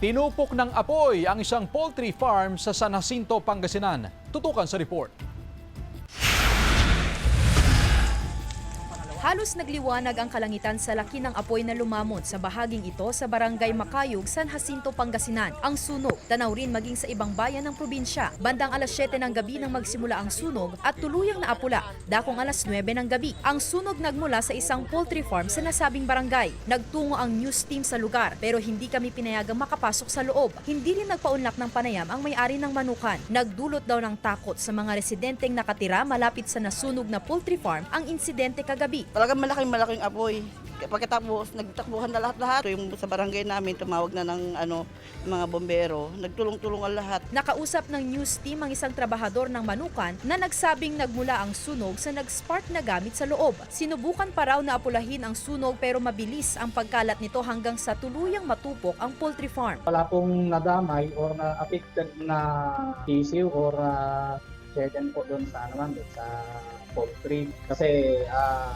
Tinupok ng apoy ang isang poultry farm sa San Jacinto, Pangasinan. Tutukan sa report. Halos nagliwanag ang kalangitan sa laki ng apoy na lumamon sa bahaging ito sa Barangay Makayug, San Jacinto, Pangasinan. Ang sunog, tanaw rin maging sa ibang bayan ng probinsya. Bandang alas 7 ng gabi nang magsimula ang sunog at tuluyang naapula, dakong alas 9 ng gabi. Ang sunog nagmula sa isang poultry farm sa nasabing barangay. Nagtungo ang news team sa lugar pero hindi kami pinayagang makapasok sa loob. Hindi rin nagpaunlak ng panayam ang may-ari ng manukan. Nagdulot daw ng takot sa mga residenteng nakatira malapit sa nasunog na poultry farm ang insidente kagabi. Talagang malaking apoy. Pagkatapos, nagtakbuhan na lahat-lahat. Yung sa barangay namin, tumawag na ng mga bombero. Nagtulong-tulong ang lahat. Nakausap ng news team ang isang trabahador ng manukan na nagsabing nagmula ang sunog sa nag-spark na gamit sa loob. Sinubukan pa raw na apulahin ang sunog pero mabilis ang pagkalat nito hanggang sa tuluyang matupok ang poultry farm. Wala pong nadamay or na-affected na tissue or second po doon sa sa poultry. Kasi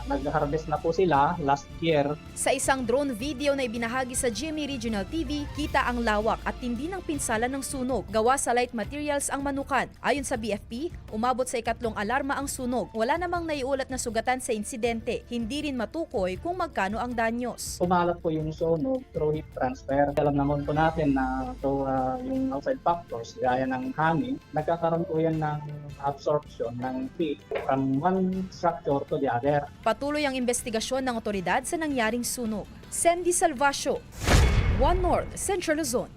nag-harvest na po sila last year. Sa isang drone video na ibinahagi sa GMA Regional TV, kita ang lawak at tindi ng pinsala ng sunog. Gawa sa light materials ang manukan. Ayon sa BFP, umabot sa ikatlong alarma ang sunog. Wala namang naiulat na sugatan sa insidente. Hindi rin matukoy kung magkano ang danyos. Pumalat po yung sunog through heat transfer. Alam naman po natin na yung outside factors, gaya ng hangin, nagkakaroon po yan ng absorption ng heat from one structure to the other. Patuloy ang investigasyon ng otoridad sa nangyaring sunog. Sandy Salvacio, One North, Central Luzon.